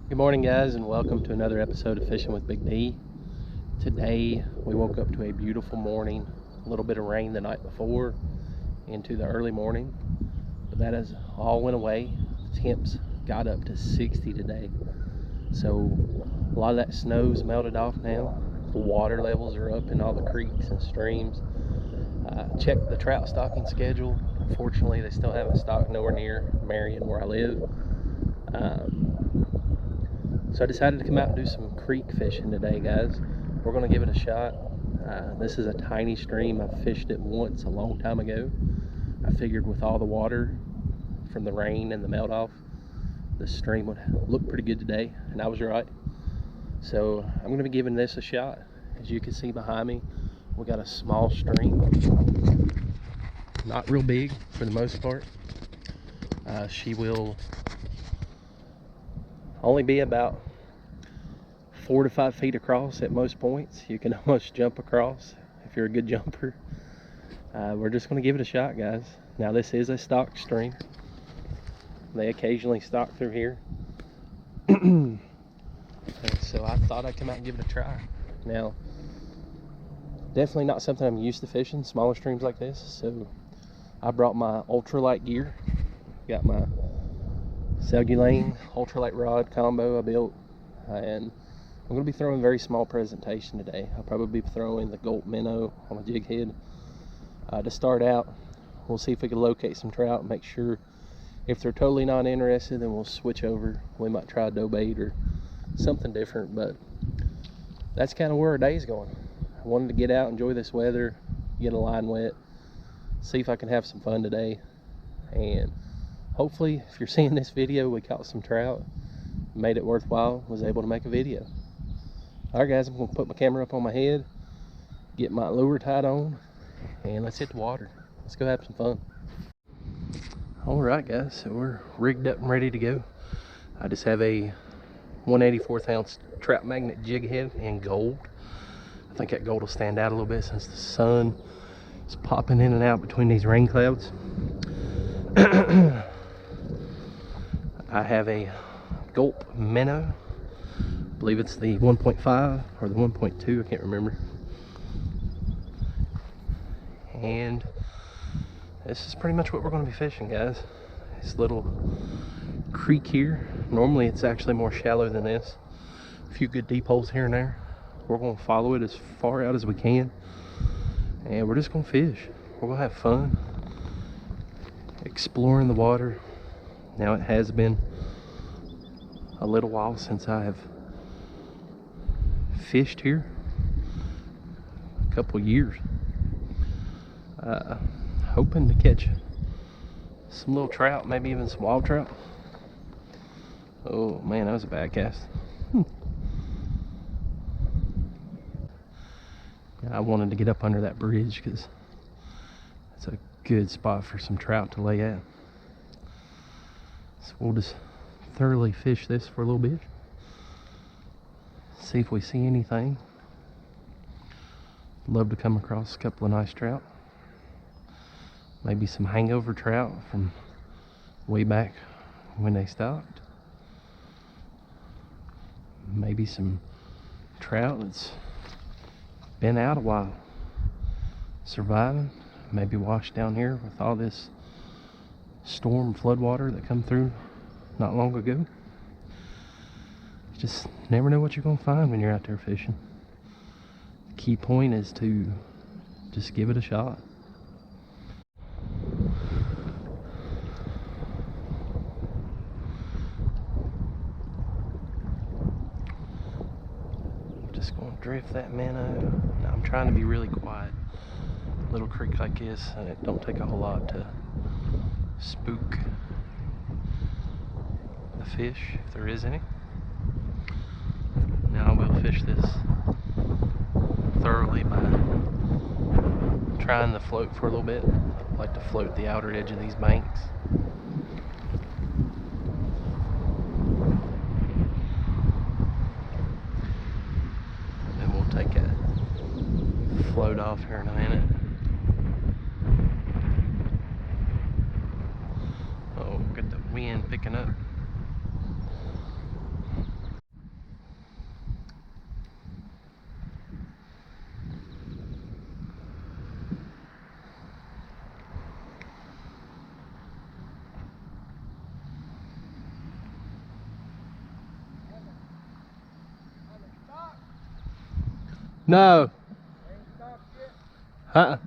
Good morning, guys, and welcome to another episode of Fishing with Big D. Today we woke up to a beautiful morning, a little bit of rain the night before into the early morning, but that has all went away. The temps got up to 60 today, so a lot of that snow's melted off now. The water levels are up in all the creeks and streams. Checked the trout stocking schedule. Unfortunately, they still haven't stocked nowhere near Marion where I live. So I decided to come out and do some creek fishing today, guys. We're going to give it a shot. This is a tiny stream. I've fished it once a long time ago. I figured with all the water from the rain and the melt off, the stream would look pretty good today, and I was right. So I'm going to be giving this a shot. As you can see behind me, we got a small stream. Not real big for the most part. She will only be about 4 to 5 feet across at most points. You can almost jump across if you're a good jumper. We're just going to give it a shot, guys. Now, this is a stock stream. They occasionally stock through here. So I thought I'd come out and give it a try. Now, definitely not something I'm used to fishing, smaller streams like this. So I brought my ultralight gear. Got my Sougayilang ultralight rod combo I built, and I'm going to be throwing a very small presentation today. I'll probably be throwing the Gold minnow on a jig head. To start out, we'll see if we can locate some trout and make sure. If they're totally not interested, then we'll switch over. We might try a dough bait or something different, but that's kind of where our day's going. I wanted to get out, enjoy this weather, get a line wet, see if I can have some fun today, and hopefully, if you're seeing this video, we caught some trout, made it worthwhile, was able to make a video. All right, guys, I'm going to put my camera up on my head, get my lure tied on, and let's hit the water. Let's go have some fun. All right, guys, so we're rigged up and ready to go. I just have a 1/84 ounce trout magnet jig head in gold. I think that gold will stand out a little bit since the sun is popping in and out between these rain clouds. I have a gulp minnow. I believe it's the 1.5 or the 1.2, I can't remember. And this is pretty much what we're going to be fishing, guys. This little creek here. Normally it's actually more shallow than this. A few good deep holes here and there. We're going to follow it as far out as we can, and we're just going to fish. We're going to have fun exploring the water. Now, it has been a little while since I have fished here, a couple years. Hoping to catch some little trout, maybe even some wild trout. Oh man, that was a bad cast. I wanted to get up under that bridge because it's a good spot for some trout to lay at. So we'll just thoroughly fish this for a little bit, see if we see anything. Love to come across a couple of nice trout, maybe some hangover trout from way back when they stopped, maybe some trout that's been out a while, surviving, maybe washed down here with all this storm flood water that come through not long ago. You just never know what you're going to find when you're out there fishing. The key point is to just give it a shot. Just going to drift that minnow. Now, I'm trying to be really quiet. Little creek like this, and it don't take a whole lot to spook the fish, if there is any. Now I will fish this thoroughly by trying to float for a little bit. I like to float the outer edge of these banks. And then we'll take a float off here in a minute. Oh, get the wind picking up. No. I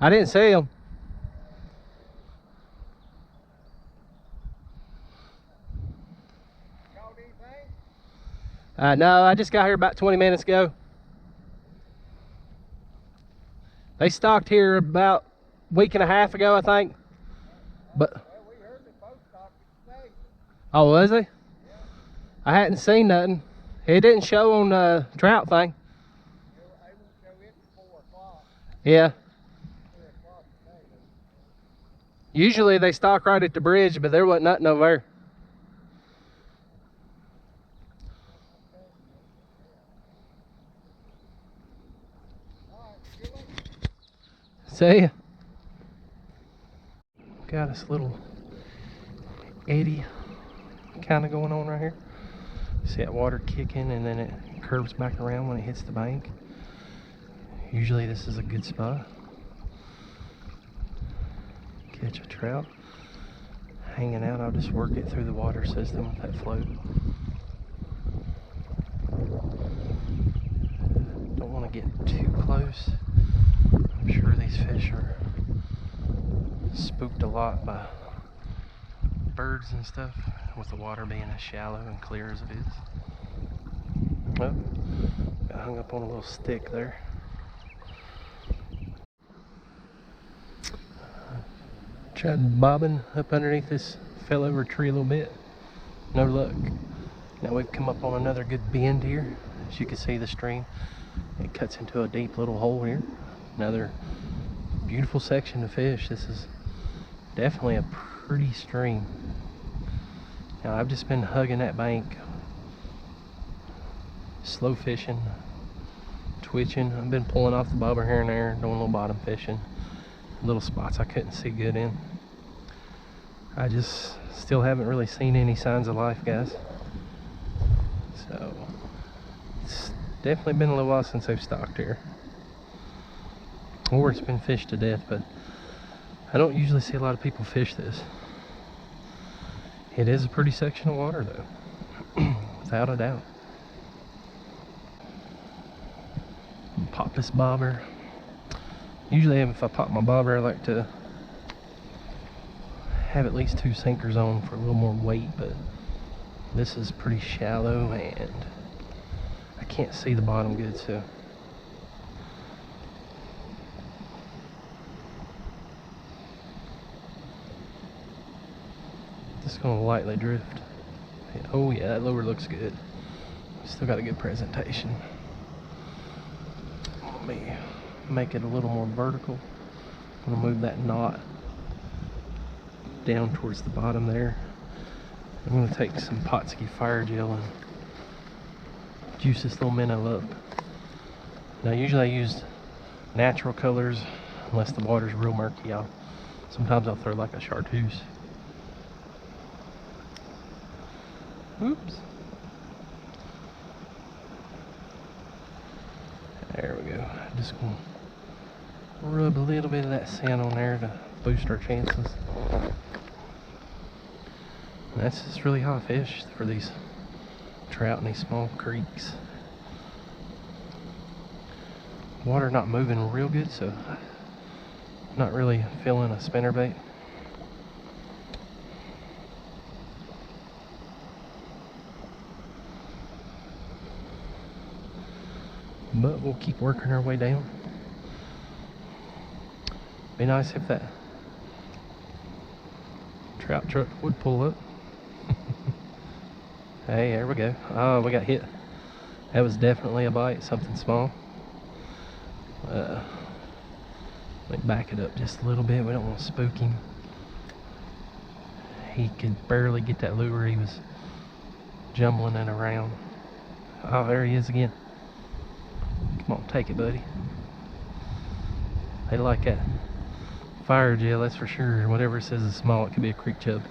didn't see him. No, I just got here about 20 minutes ago. They stocked here about a week and a half ago, I think. But we heard they both stocked today. oh, was they? I hadn't seen nothing. It didn't show on the trout thing. They won't show it at 4 o'clock. Yeah. 3 o'clock today. Usually they stock right at the bridge, but there wasn't nothing over there. See ya. Got this little eddy kind of going on right here. See that water kicking and then it curves back around when it hits the bank. Usually this is a good spot. Catch a trout. Hanging out, I'll just work it through the water system with that float. Don't want to get too close. I'm sure these fish are spooked a lot by birds and stuff, with the water being as shallow and clear as it is. Oh, got hung up on a little stick there. Tried bobbing up underneath this, fell over a tree a little bit. No luck. Now we've come up on another good bend here. As you can see, the stream, it cuts into a deep little hole here. Another beautiful section of fish. This is definitely a pretty stream. Now I've just been hugging that bank, slow fishing, twitching. I've been pulling off the bobber here and there, doing a little bottom fishing, little spots I couldn't see good in. I just still haven't really seen any signs of life, guys. So it's definitely been a little while since I've stocked here, or it's been fished to death, but I don't usually see a lot of people fish this. It is a pretty section of water though, without a doubt. Pop this bobber. Usually if I pop my bobber, I like to have at least 2 sinkers on for a little more weight, but this is pretty shallow and I can't see the bottom good, so just gonna lightly drift. Oh yeah, that lure looks good. Still got a good presentation. Let me make it a little more vertical. I'm gonna move that knot down towards the bottom there. I'm gonna take some Potski fire gel and juice this little minnow up. Now usually I use natural colors unless the water's real murky. Sometimes I'll throw like a chartreuse. Oops. There we go. Just gonna rub a little bit of that sand on there to boost our chances. And that's just really high fish for these trout in these small creeks. Water not moving real good, so not really feeling a spinnerbait. But we'll keep working our way down. Be nice if that trout truck would pull up. Hey, there we go. Oh, we got hit. That was definitely a bite, something small. Let me back it up just a little bit. We don't want to spook him. He could barely get that lure. He was jumbling it around. Oh, there he is again. Come on, take it, buddy. They like that fire gel, that's for sure. Whatever it says is small, it could be a creek chub.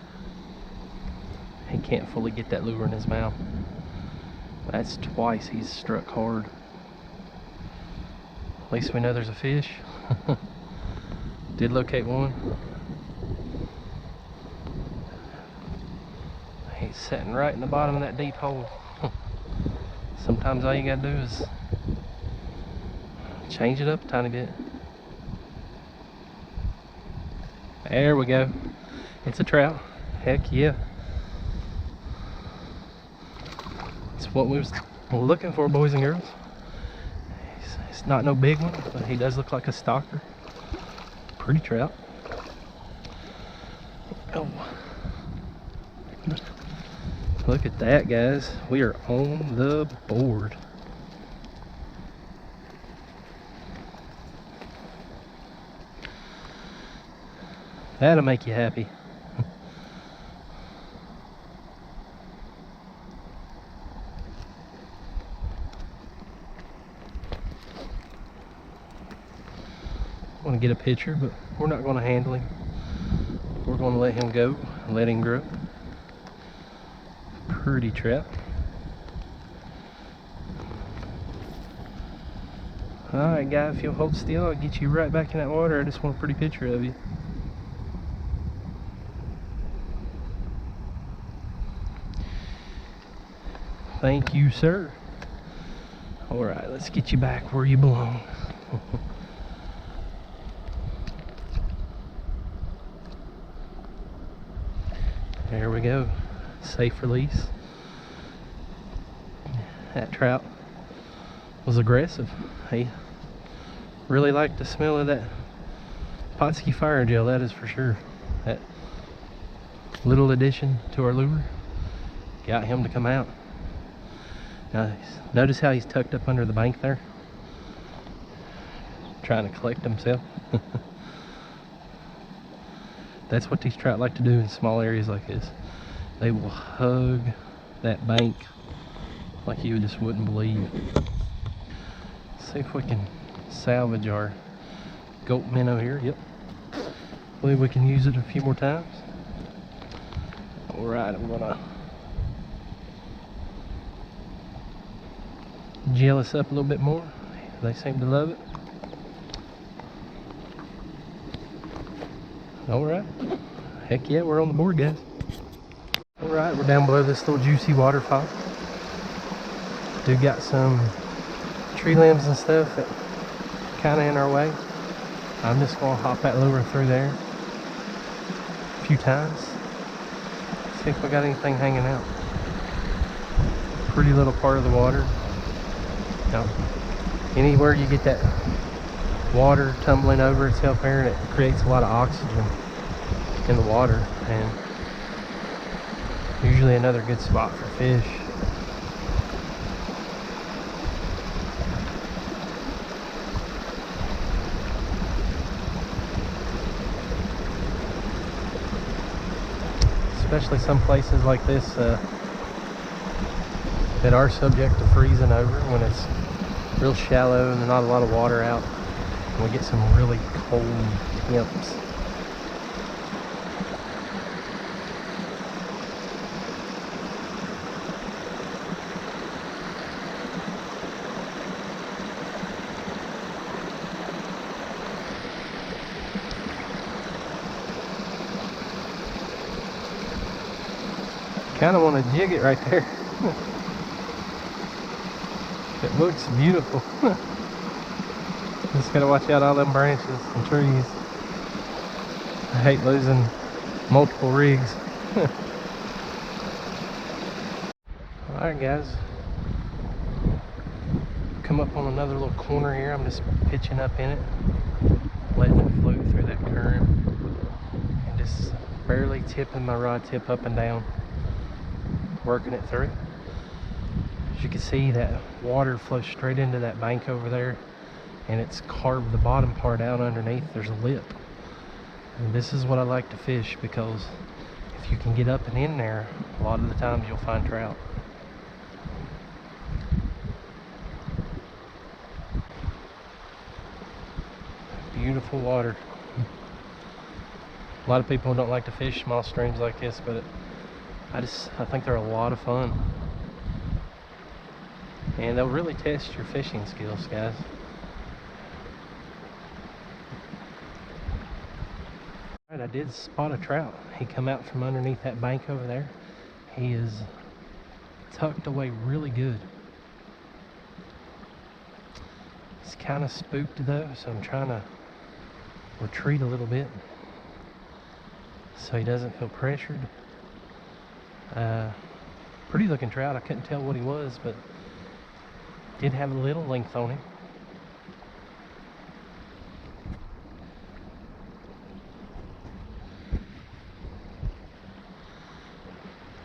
He can't fully get that lure in his mouth. That's twice he's struck hard. At least we know there's a fish. Did locate one. He's sitting right in the bottom of that deep hole. Sometimes all you gotta do is Change it up a tiny bit. There we go. It's a trout. Heck yeah. It's what we was looking for, boys and girls. It's not no big one, but he does look like a stalker. Pretty trout. Oh. Look at that, guys. We are on the board. That'll make you happy. I want to get a picture, but we're not going to handle him. We're going to let him go and let him grow. Pretty trout. Alright, guy, if you'll hold still, I'll get you right back in that water. I just want a pretty picture of you. Thank you, sir. Alright, let's get you back where you belong. There we go. Safe release. That trout was aggressive. He really liked the smell of that Potski fire gel, that is for sure. That little addition to our lure got him to come out. Now, notice how he's tucked up under the bank there, trying to collect himself. That's what these trout like to do in small areas like this. They will hug that bank like you just wouldn't believe. Let's see if we can salvage our goat minnow here. Yep. Believe we can use it a few more times. Alright, I'm gonna gel this up a little bit more. They seem to love it. Alright. Heck yeah, we're on the board, guys. Alright, we're down below this little juicy waterfall. Do got some tree limbs and stuff that kinda in our way. I'm just gonna hop that lure through there a few times. See if we got anything hanging out. Pretty little part of the water. Now, anywhere you get that water tumbling over itself there, and it creates a lot of oxygen in the water, and usually another good spot for fish. Especially some places like this that are subject to freezing over when it's real shallow and there's not a lot of water out. We get some really cold temps. Kind of want to jig it right there. It looks beautiful. Just gotta watch out all them branches and trees. I hate losing multiple rigs. Alright guys, come up on another little corner here. I'm just pitching up in it, letting it float through that current, and just barely tipping my rod tip up and down, working it through. As you can see, that water flows straight into that bank over there, and it's carved the bottom part out underneath. There's a lip, and this is what I like to fish, because if you can get up and in there, a lot of the times you'll find trout. Beautiful water. A lot of people don't like to fish small streams like this, but I think they're a lot of fun, and they'll really test your fishing skills, guys. Alright, I did spot a trout. He come out from underneath that bank over there. He is tucked away really good. Just kind of spooked though, so I'm trying to retreat a little bit so he doesn't feel pressured. Pretty looking trout. I couldn't tell what he was, but did have a little length on him.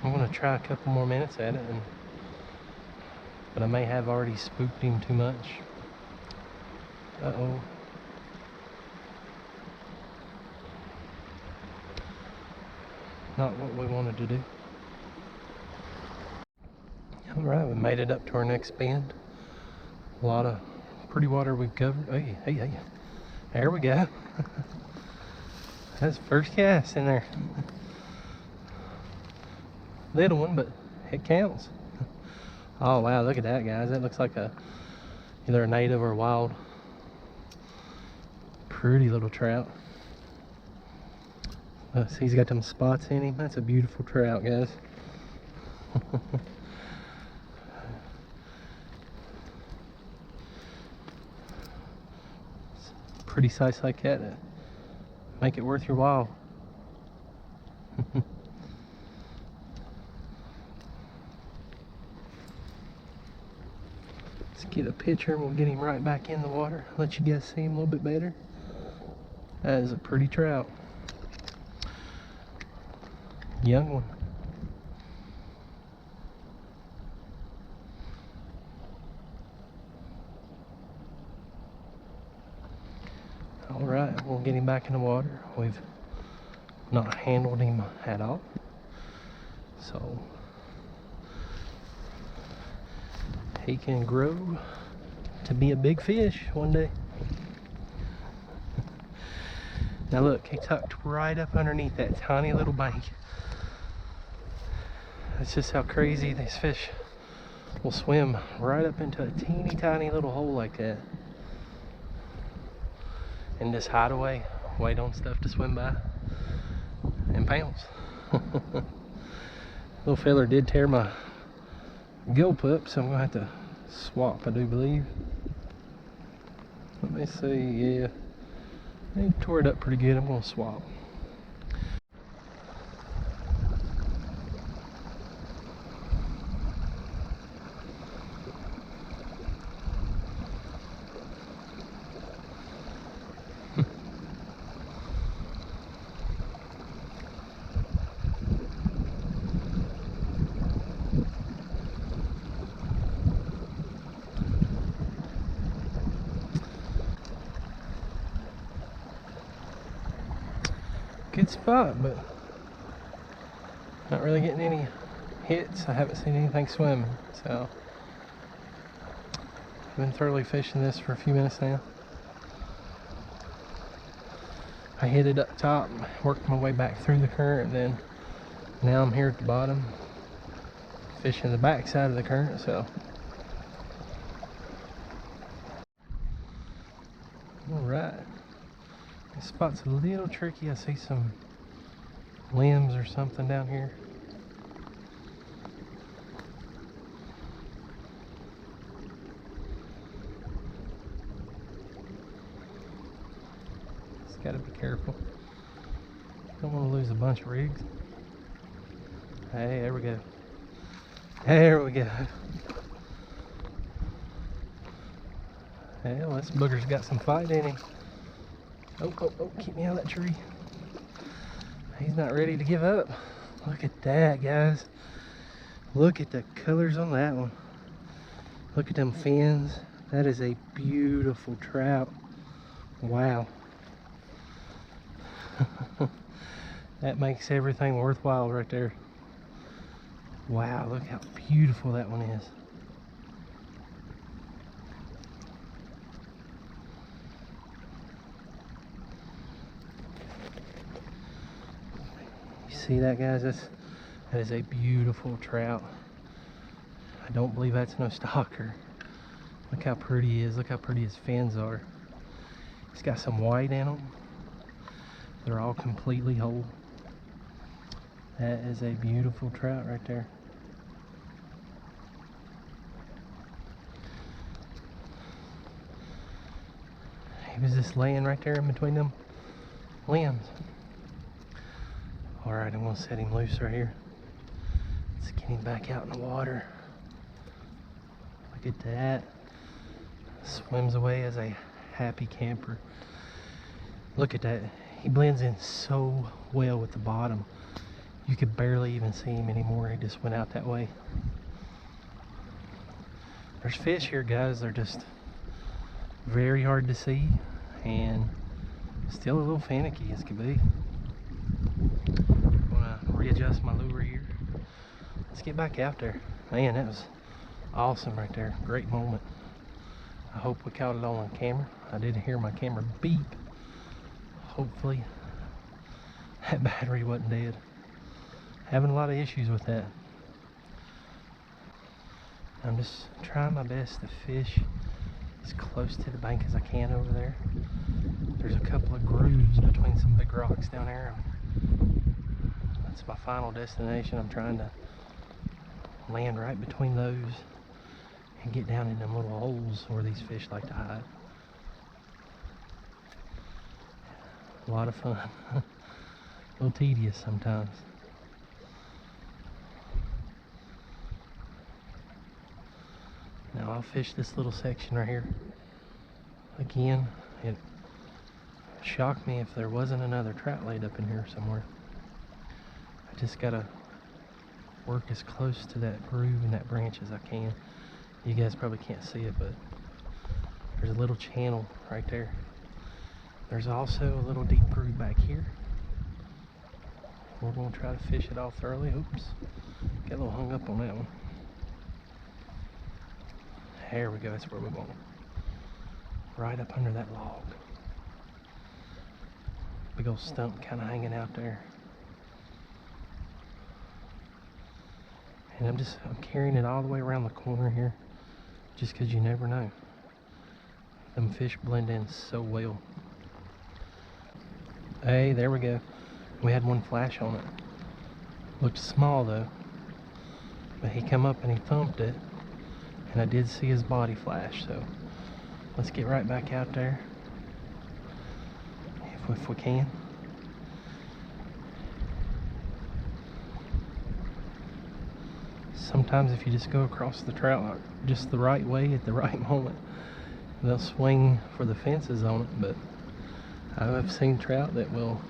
I'm gonna try a couple more minutes at it, but I may have already spooked him too much. Uh-oh. Not what we wanted to do. Alright, we made it up to our next bend. A lot of pretty water we've covered. Hey, hey, hey. There we go. That's the first cast in there. Little one, but it counts. Oh wow, look at that, guys. That looks like either a native or a wild. Pretty little trout. See, he's got them spots in him. That's a beautiful trout, guys. Pretty size like that, make it worth your while. Let's get a picture and we'll get him right back in the water. Let you guys see him a little bit better. That is a pretty trout. Young one. Alright, we'll get him back in the water. We've not handled him at all. So he can grow to be a big fish one day. Now look, he tucked right up underneath that tiny little bank. That's just how crazy these fish will swim right up into a teeny tiny little hole like that. And just hide away, wait on stuff to swim by, and pounce. Little feller did tear my gulp up, so I'm gonna have to swap, I do believe. Let me see, yeah. He tore it up pretty good. I'm gonna swap. Good spot, but not really getting any hits. I haven't seen anything swimming, so I've been thoroughly fishing this for a few minutes now. I hit it up top, worked my way back through the current, then now I'm here at the bottom fishing the back side of the current. So all right. This spot's a little tricky. I see some limbs or something down here. Just gotta be careful. Don't want to lose a bunch of rigs. Hey, there we go. There we go. Hell, this booger's got some fight in him. Oh, oh, oh, keep me out of that tree. He's not ready to give up. Look at that, guys. Look at the colors on that one. Look at them fins. That is a beautiful trout. Wow. That makes everything worthwhile right there. Wow, look how beautiful that one is. See that, guys? That is a beautiful trout. I don't believe that's no stalker. Look how pretty he is. Look how pretty his fins are. He's got some white in them. They're all completely whole. That is a beautiful trout right there. He was just laying right there in between them limbs. Alright, I'm gonna set him loose right here. Let's get him back out in the water. Look at that. Swims away as a happy camper. Look at that. He blends in so well with the bottom. You could barely even see him anymore. He just went out that way. There's fish here, guys. They're just very hard to see and still a little finicky as could be. I'm gonna readjust my lure here. Let's get back out there. Man, that was awesome right there. Great moment. I hope we caught it all on camera. I did hear my camera beep. Hopefully that battery wasn't dead. Having a lot of issues with that. I'm just trying my best to fish as close to the bank as I can over there. There's a couple of grooves between some big rocks down there. That's my final destination. I'm trying to land right between those and get down in them little holes where these fish like to hide. A lot of fun. A little tedious sometimes. Now I'll fish this little section right here. Again, it shocked me if there wasn't another trout laid up in here somewhere. I just gotta work as close to that groove and that branch as I can. You guys probably can't see it, but there's a little channel right there. There's also a little deep groove back here. We're gonna try to fish it off thoroughly. Oops, got a little hung up on that one. There we go, that's where we're going. Right up under that log. Big old stump kind of hanging out there. And I'm carrying it all the way around the corner here, just because you never know. Them fish blend in so well. Hey, there we go. We had one flash on it. Looked small though, but he come up and he thumped it, and I did see his body flash. So let's get right back out there if we can. Sometimes if you just go across the trout just the right way at the right moment, they'll swing for the fences on it. But I have seen trout that will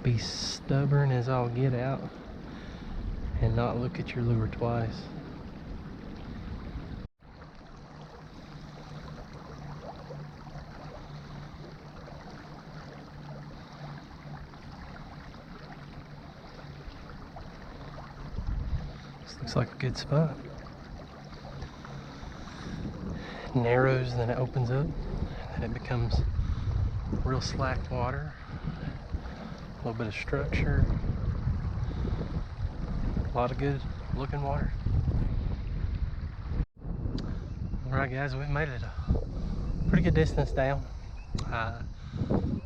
be stubborn as all get out and not look at your lure twice. This looks like a good spot. It narrows and then it opens up and it becomes real slack water. A little bit of structure, a lot of good looking water. Alright guys, we've made it a pretty good distance down.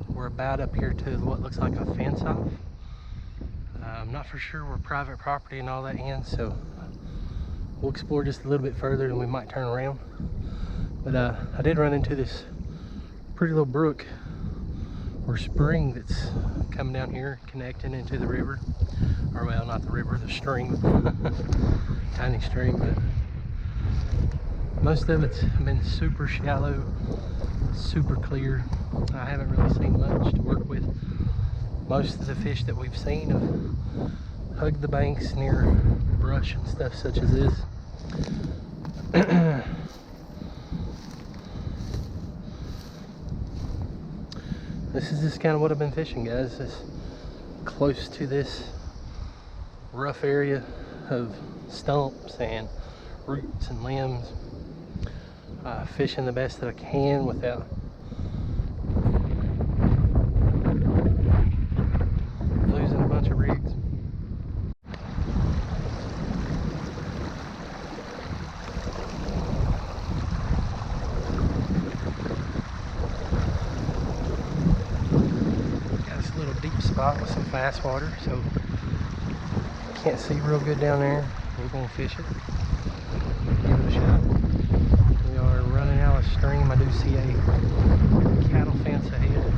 We're about up here to what looks like a fence off. I'm not for sure where private property and all that ends, so we'll explore just a little bit further and we might turn around. But I did run into this pretty little brook or spring that's coming down here, connecting into the river. Or well, not the river, the stream. Tiny stream, but most of it's been super shallow, super clear. I haven't really seen much to work with. Most of the fish that we've seen have hugged the banks near brush and stuff such as this. This is just kind of what I've been fishing, guys. Just close to this rough area of stumps and roots and limbs. Fishing the best that I can without losing a bunch of rigs. Spot with some fast water, so can't see real good down there. We're gonna fish it, give it a shot. We are running out of stream, I do see a cattle fence ahead.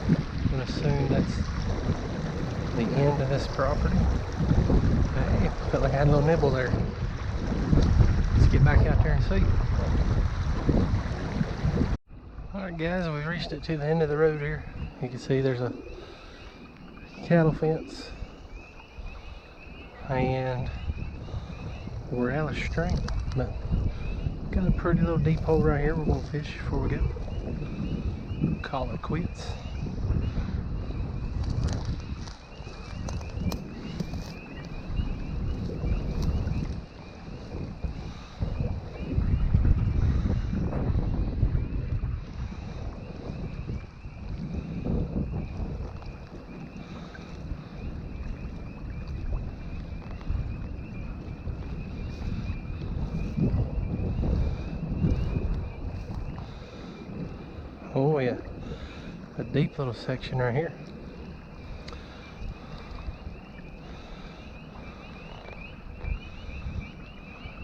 I'm gonna assume that's the end of this property. Hey, felt like I had a little nibble there. Let's get back out there and see. Alright guys, we've reached it to the end of the road here. You can see there's a cattle fence. And we're out of stream. But got a pretty little deep hole right here we're going to fish before we go. Call it quits. Oh yeah, a deep little section right here.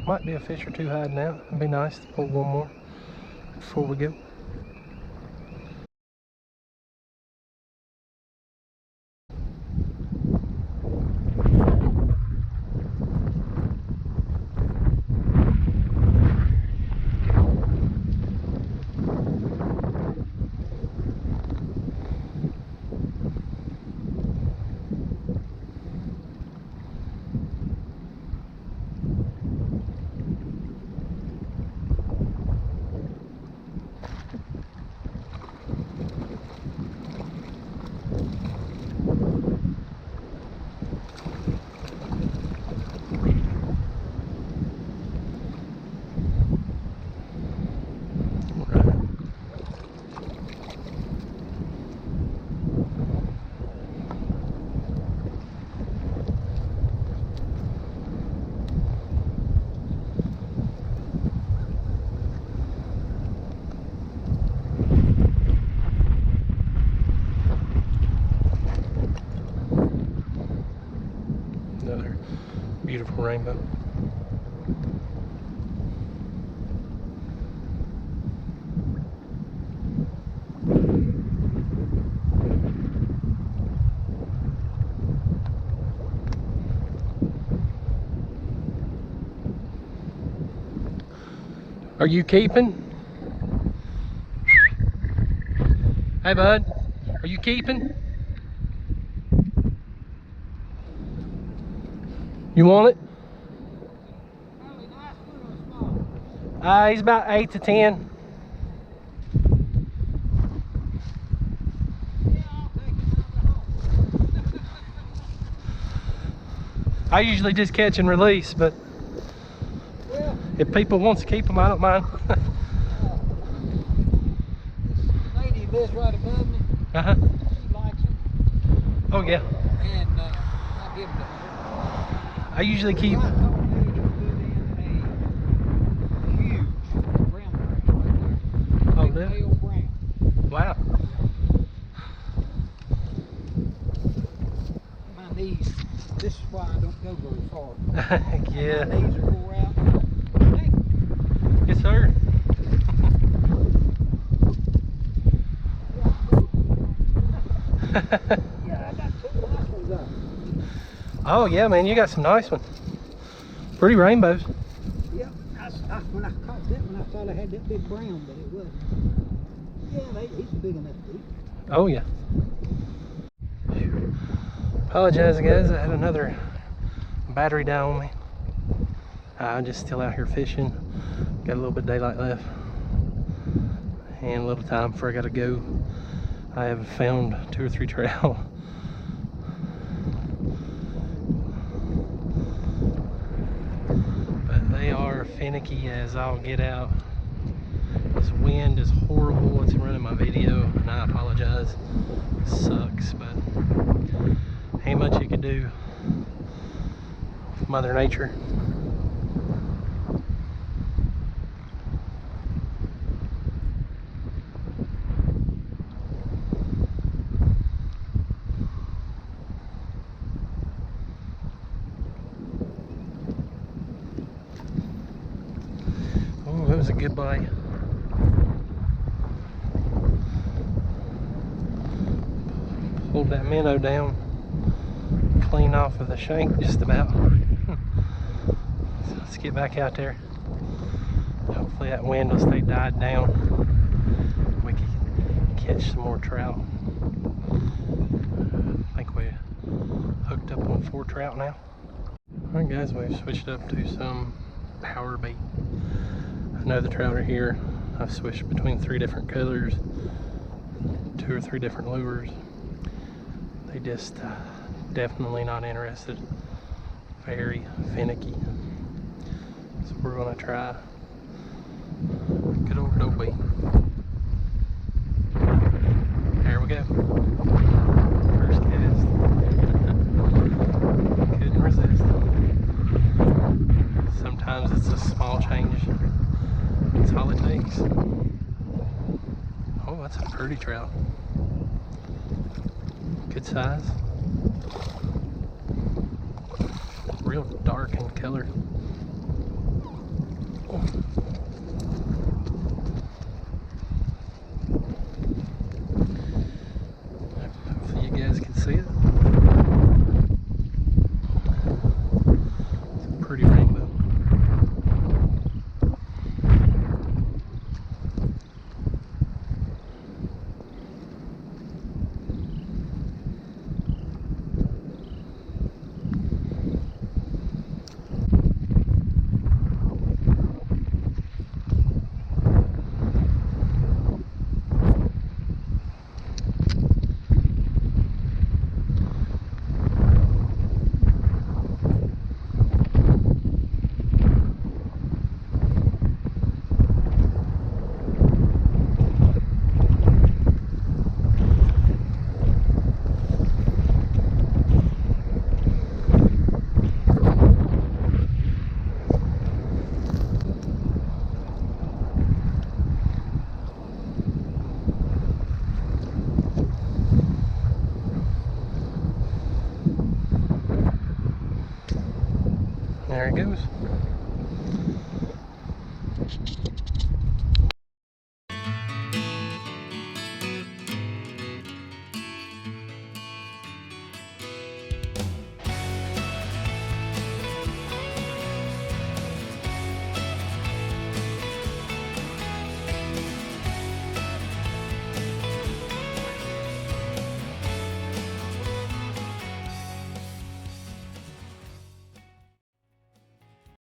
Might be a fish or two hiding out. It'd be nice to pull one more before we go. Another beautiful rainbow. Are you keeping? Hey bud, are you keeping? You want it? He's about 8 to 10. I usually just catch and release, but if people want to keep them, I don't mind. Lady lives right above me. Uh-huh. She likes them. Oh yeah. And I give them to her. I usually keep. I told me to put in a huge brown right there. Oh, Big really? pale brown. Wow. My knees. This is why I don't go very far. Yeah. My knees are wore out. Hey, Yes, sir. yeah, I got two nice ones up. Oh yeah, man, you got some nice ones. Pretty rainbows. Yep, when I caught that one, I thought I had that big brown, but it wasn't. Yeah, he's big enough to eat. Oh yeah. Apologize guys, I had another battery die on me. I'm just still out here fishing. Got a little bit of daylight left and a little time before I gotta go. I have found 2 or 3 trout. But they are finicky as I'll get out. This wind is horrible. It's running my video and I apologize. It sucks, but ain't much you can do with Mother Nature. was a good bite. Pulled that minnow down clean off of the shank just about. So let's get back out there. Hopefully that wind will stay died down. We can catch some more trout. I think we hooked up on 4 trout now. Alright guys, we've switched up to some power bait. I know the trout are here. I've switched between 3 different colors, 2 or 3 different lures. They just definitely not interested. Very finicky. So we're gonna try good old bait. There we go. First cast. Couldn't resist. Sometimes it's a small change. That's all it takes. Oh, that's a pretty trout. Good size. Real dark in color. Oh. Hopefully you guys can see it. It's a pretty rainbow. There it goes.